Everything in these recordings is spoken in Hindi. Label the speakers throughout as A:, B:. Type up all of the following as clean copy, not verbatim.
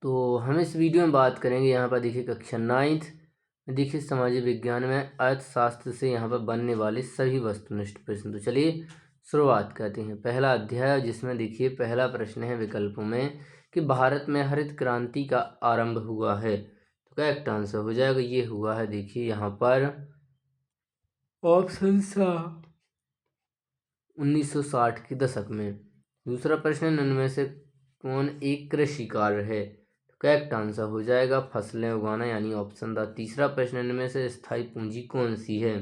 A: तो हम इस वीडियो में बात करेंगे यहाँ पर देखिए कक्षा 9th में देखिए सामाजिक विज्ञान में अर्थशास्त्र से यहाँ पर बनने वाले सभी वस्तुनिष्ठ प्रश्न। तो चलिए शुरुआत करते हैं। पहला अध्याय जिसमें देखिए पहला प्रश्न है विकल्पों में कि भारत में हरित क्रांति का आरंभ हुआ है, तो करेक्ट आंसर हो जाएगा ये हुआ है देखिए यहाँ पर ऑप्शन सा 1960 के दशक में। दूसरा प्रश्न है निम्न में से कौन एक कृषि कार्य है, तो करेक्ट आंसर हो जाएगा फसलें उगाना यानी ऑप्शन द। तीसरा प्रश्न निम्न में से स्थायी पूंजी कौन सी है,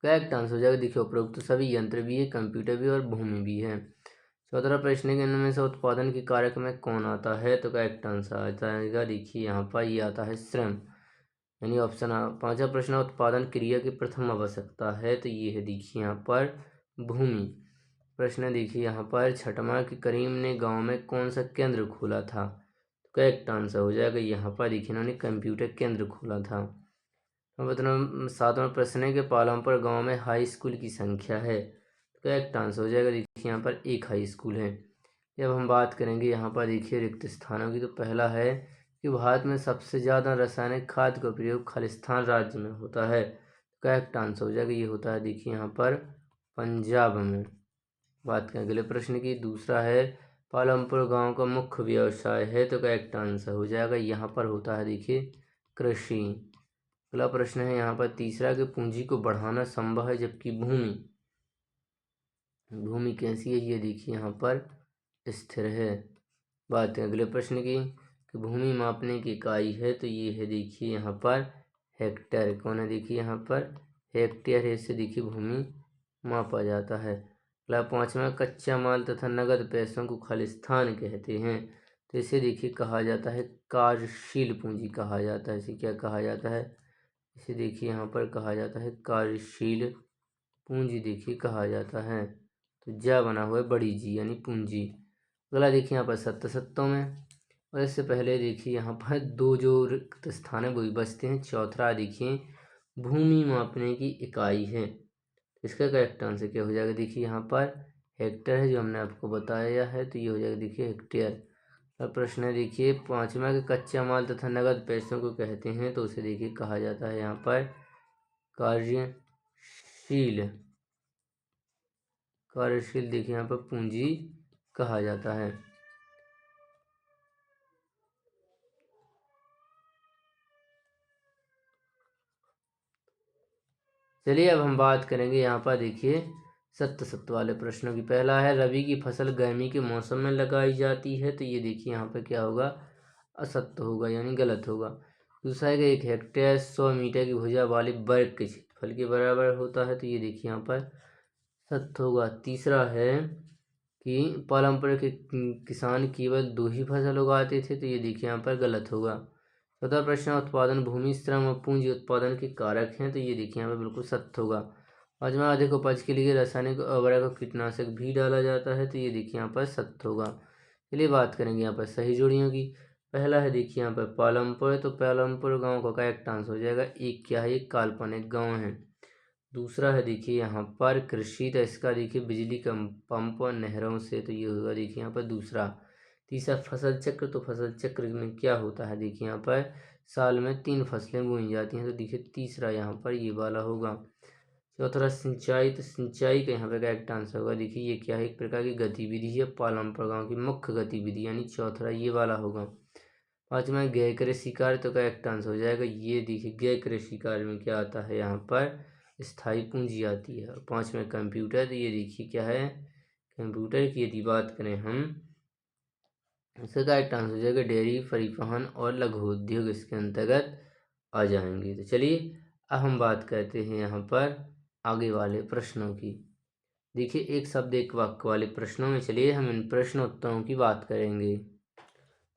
A: करेक्ट आंसर हो जाएगा देखिए उपरोक्त सभी यंत्र भी है, कंप्यूटर भी और भूमि भी है। चौथा प्रश्न है इनमें से उत्पादन के कारक में कौन आता है, तो करेक्ट आंसर आ जाएगा देखिए यहाँ पर ये आता है श्रम यानी ऑप्शन। पांचवा प्रश्न उत्पादन क्रिया की प्रथम आवश्यकता है, तो ये है देखिए यहाँ पर भूमि। प्रश्न देखिए यहाँ पर छठवां कि करीम ने गांव में कौन सा केंद्र खोला था, तो करेक्ट आंसर हो जाएगा यहाँ पर देखिए इन्होंने कंप्यूटर केंद्र खोला था। मतलब सातवां प्रश्न है कि पालमपुर गांव में हाई स्कूल की संख्या है, तो करेक्ट आंसर हो जाएगा देखिए यहाँ पर एक हाई स्कूल है। जब हम बात करेंगे यहाँ पर देखिए रिक्त स्थानों की, तो पहला है कि भारत में सबसे ज़्यादा रासायनिक खाद का प्रयोग खालिस्तान राज्य में होता है, तो करेक्ट आंसर हो जाएगा ये होता है देखिए यहाँ पर पंजाब में। बात करें अगले प्रश्न की, दूसरा है पालमपुर गांव का मुख्य व्यवसाय है, तो करेक्ट आंसर हो जाएगा यहाँ पर होता है देखिए कृषि। अगला प्रश्न है यहाँ पर तीसरा कि पूंजी को बढ़ाना संभव है जबकि भूमि कैसी है, ये देखिए यहाँ पर स्थिर है। बात है अगले प्रश्न की कि भूमि मापने की इकाई है, तो ये है देखिए यहाँ पर हेक्टेयर। कौन है देखिए यहाँ पर हेक्टेयर है, इससे देखिए भूमि मापा जाता है। अगला पांचवा कच्चा माल तथा नगद पैसों को खालिस्तान कहते हैं, तो इसे देखिए कहा जाता है कार्यशील पूंजी कहा जाता है। इसे क्या कहा जाता है, इसे देखिए यहाँ पर कहा जाता है कार्यशील पूंजी देखिए कहा जाता है। तो जा बना हुआ है बड़ी जी यानी पूंजी। अगला देखिए यहाँ पर सत्तों में, और इससे पहले देखिए यहाँ पर दो जो रिक्त स्थान है वो भी बचते हैं। चौथा देखिए भूमि मापने की इकाई है, इसका करेक्ट आंसर क्या हो जाएगा देखिए यहाँ पर हेक्टेयर है जो हमने आपको बताया है, तो ये हो जाएगा देखिए हेक्टेयर। अब प्रश्न है देखिए पांचवा के कच्चा माल तथा नगद पैसों को कहते हैं, तो उसे देखिए कहा जाता है यहाँ पर कार्यशील देखिए यहाँ पर पूंजी कहा जाता है। चलिए अब हम बात करेंगे यहाँ पर देखिए सत्य वाले प्रश्नों की। पहला है रबी की फसल गर्मी के मौसम में लगाई जाती है, तो ये देखिए यहाँ पर क्या होगा असत्य होगा यानी गलत होगा। दूसरा है कि 1 हेक्टेयर 100 मीटर की भुजा वाले वर्ग के क्षेत्रफल के बराबर होता है, तो ये देखिए यहाँ पर सत्य होगा। तीसरा है कि पारंपरिक किसान केवल 2 ही फसल उगाते थे, तो ये देखिए यहाँ पर गलत होगा। चौथा प्रश्न उत्पादन भूमि श्रम और पूंजी उत्पादन के कारक हैं, तो ये देखिए यहाँ पर बिल्कुल सत्य होगा। पांचवा अधिक उपज के लिए रासायनिक उर्वरक और कीटनाशक भी डाला जाता है, तो ये देखिए यहाँ पर सत्य होगा। चलिए बात करेंगे यहाँ पर सही जोड़ियों की। पहला है देखिए यहाँ पर पालमपुर, तो पालमपुर गांव का करेक्ट आंसर हो जाएगा। एक क्या है, एक काल्पनिक गांव है। दूसरा है देखिए यहाँ पर कृषि, तो इसका देखिए बिजली का पंप और नहरों से, तो ये होगा देखिए यहाँ पर दूसरा। तीसरा फसल चक्र, तो फसल चक्र में क्या होता है देखिए यहाँ पर साल में 3 फसलें बोई जाती हैं, तो देखिए तीसरा यहाँ पर ये वाला होगा। चौथा सिंचाई, तो सिंचाई का यहाँ पर करेक्ट आंसर होगा देखिए ये क्या है, एक प्रकार की गतिविधि है पालमपुर गाँव की मुख्य गतिविधि यानी चौथा ये वाला होगा। पाँचवा गैर कृषि कार्य, तो करेक्ट आंसर हो जाएगा ये देखिए गैर कृषि कार्य में क्या आता है यहाँ पर स्थायी पूंजी आती है। और पाँचवें कंप्यूटर, तो ये देखिए क्या है कंप्यूटर की यदि बात करें हम, इसका करेक्ट आंसर हो जाएगा डेयरी परिवहन और लघु उद्योग इसके अंतर्गत आ जाएंगे। तो चलिए अब हम बात करते हैं यहाँ पर आगे वाले प्रश्नों की। देखिए एक शब्द एक वाक्य वाले प्रश्नों में चलिए हम इन प्रश्न उत्तरों की बात करेंगे।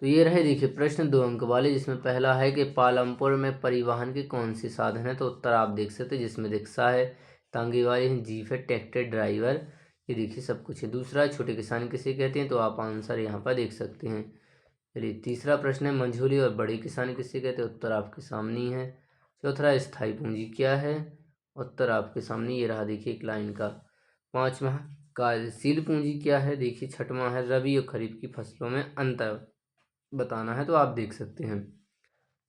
A: तो ये रहे देखिए प्रश्न 2 अंक वाले, जिसमें पहला है कि पालमपुर में परिवहन के कौन से साधन है, तो उत्तर आप देख सकते हैं जिसमें रिक्शा है, तांगे वाले हैं, जीप है, ट्रैक्टर, ड्राइवर, ये देखिए सब कुछ है। दूसरा छोटे किसान किसे कहते हैं, तो आप आंसर यहाँ पर देख सकते हैं। चलिए तीसरा प्रश्न है मंझोली और बड़े किसान किसे कहते हैं, उत्तर आपके सामने ही है। चौथा स्थायी पूंजी क्या है, उत्तर आपके सामने ये रहा देखिए एक लाइन का। पाँचवा कार्यशील पूंजी क्या है, देखिए छठवां है रबी और खरीफ की फसलों में अंतर। बताना है तो आप देख सकते हैं।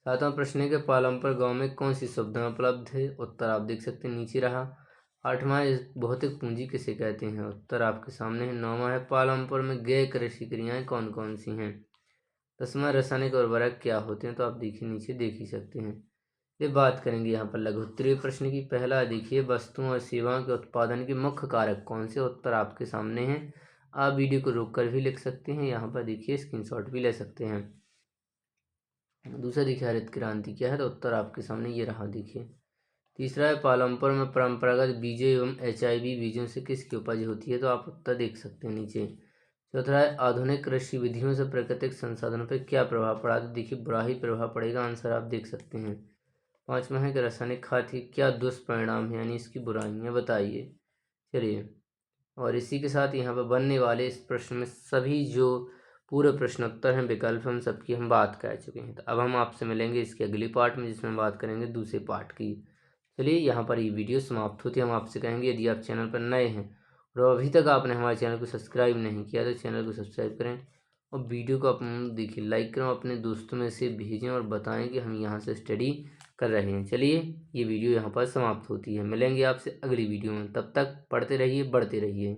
A: 7वां प्रश्न है कि पालमपुर गांव में कौन सी सुविधाएं उपलब्ध है? उत्तर आप देख सकते हैं नीचे रहा। 8वां है भौतिक पूंजी किसे कहते हैं? उत्तर आपके सामने है। 9वां है पालमपुर में गैर कृषि क्रियाएं कौन कौन सी हैं? 10वां रासायनिक उर्वरक क्या होते हैं? तो आप देखिए नीचे देख ही सकते हैं। ये बात करेंगे यहाँ पर लघु उत्तरीय प्रश्न की। पहला देखिए वस्तुओं और सेवाओं के उत्पादन के मुख्य कारक कौन से? उत्तर आपके सामने हैं। आप वीडियो को रोक कर भी लिख सकते हैं, यहाँ पर देखिए स्क्रीनशॉट भी ले सकते हैं। दूसरा देखिए हरित क्रांति क्या है? तो उत्तर आपके सामने ये रहा देखिए। तीसरा है पालमपुर में परंपरागत बीजों एवं HIV बीजों से किसकी उपज होती है? तो आप उत्तर देख सकते हैं नीचे। चौथा है आधुनिक कृषि विधियों से प्राकृतिक संसाधनों पर क्या प्रभाव पड़ा? तो देखिए बुरा ही प्रभाव पड़ेगा, आंसर आप देख सकते हैं। 5वां है कि रासायनिक खाद के क्या दुष्परिणाम है, यानी इसकी बुराइयां बताइए। चलिए, और इसी के साथ यहाँ पर बनने वाले इस प्रश्न में सभी जो पूरे प्रश्नोत्तर हैं, विकल्प हम सबकी हम बात कर चुके हैं। तो अब हम आपसे मिलेंगे इसके अगली पार्ट में, जिसमें बात करेंगे दूसरे पार्ट की। चलिए यहाँ पर ये वीडियो समाप्त होती है। हम आपसे कहेंगे यदि आप चैनल पर नए हैं और अभी तक आपने हमारे चैनल को सब्सक्राइब नहीं किया तो चैनल को सब्सक्राइब करें और वीडियो को अपन देखिए लाइक करें, अपने दोस्तों में से भेजें और बताएं कि हम यहाँ से स्टडी कर रहे हैं। चलिए ये वीडियो यहाँ पर समाप्त होती है। मिलेंगे आपसे अगली वीडियो में, तब तक पढ़ते रहिए, बढ़ते रहिए।